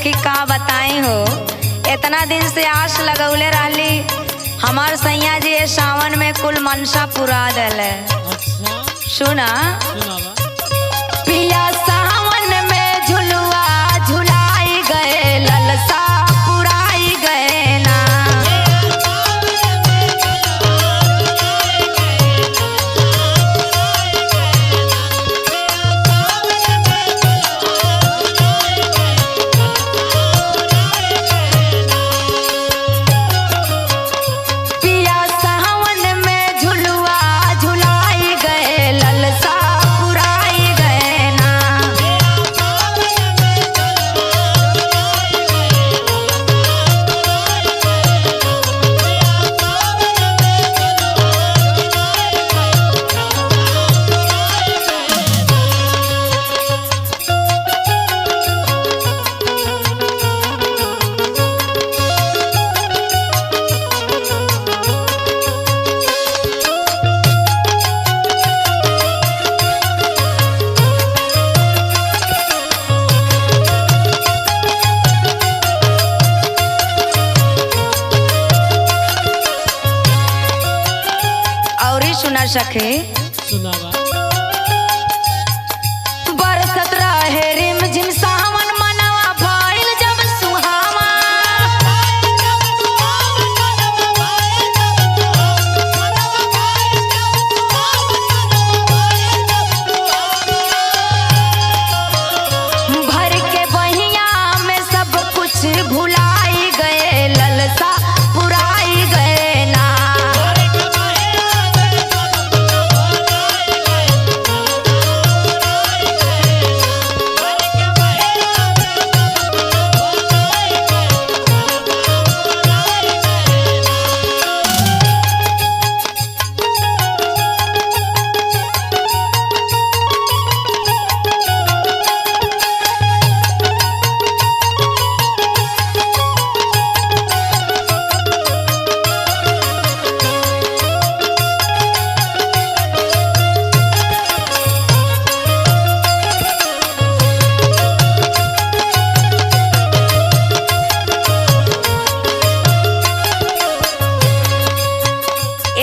सखी का बताई हो, इतना दिन से आस लगौले रहली हमार सैया जी ये सावन में कुल मनसा पुरा दिले। अच्छा सुना सुनावा। पिया सावन में झुलुआ झुलाई गए, ललसा पुराई गए ना। पिया सावन में झुलुआ झुलाई गए, ललसा पुराई गए ना। और ही सुना सके सुनावा। बरसत रहे रिमझिम सावन, मनवा भइल जब सुहावा। भर के बहिया में सब कुछ भुलाई गए, ललसा पुराई गए ना।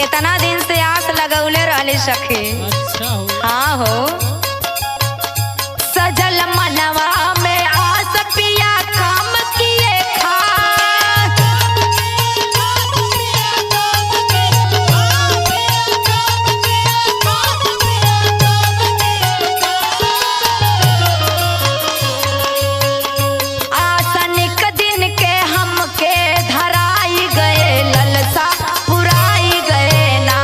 इतना दिन से आस लगौले रहली सखी। अच्छा हो। हाँ हो, सजल मनवा में आस पिया काम किए खास। आसनिक दिन के हमके धराई गए, ललसा पुराई गए ना।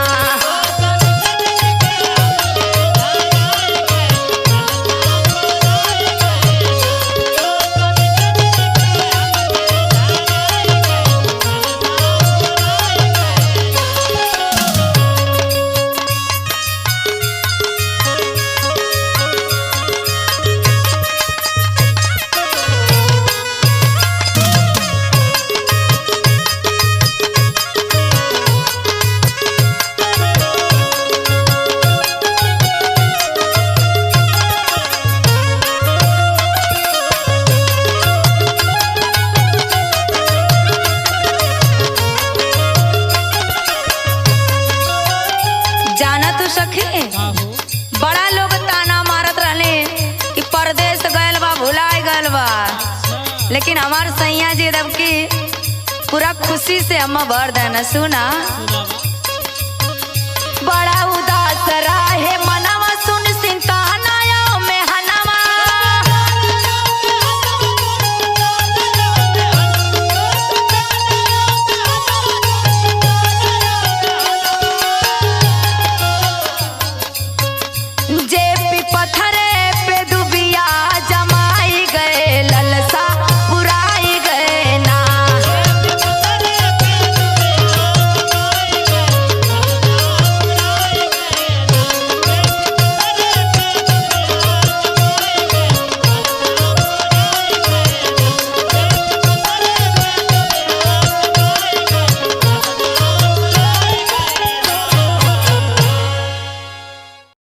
जाना तू सखी, का हो। बड़ा लोग ताना मारत रहले कि परदेश गयल बा, भुलाए गयल बा। अच्छा लेकिन हमार सैया जी रब की पूरा खुशी से हम भर देना। सुना सुनावा। बड़ा उदास रहे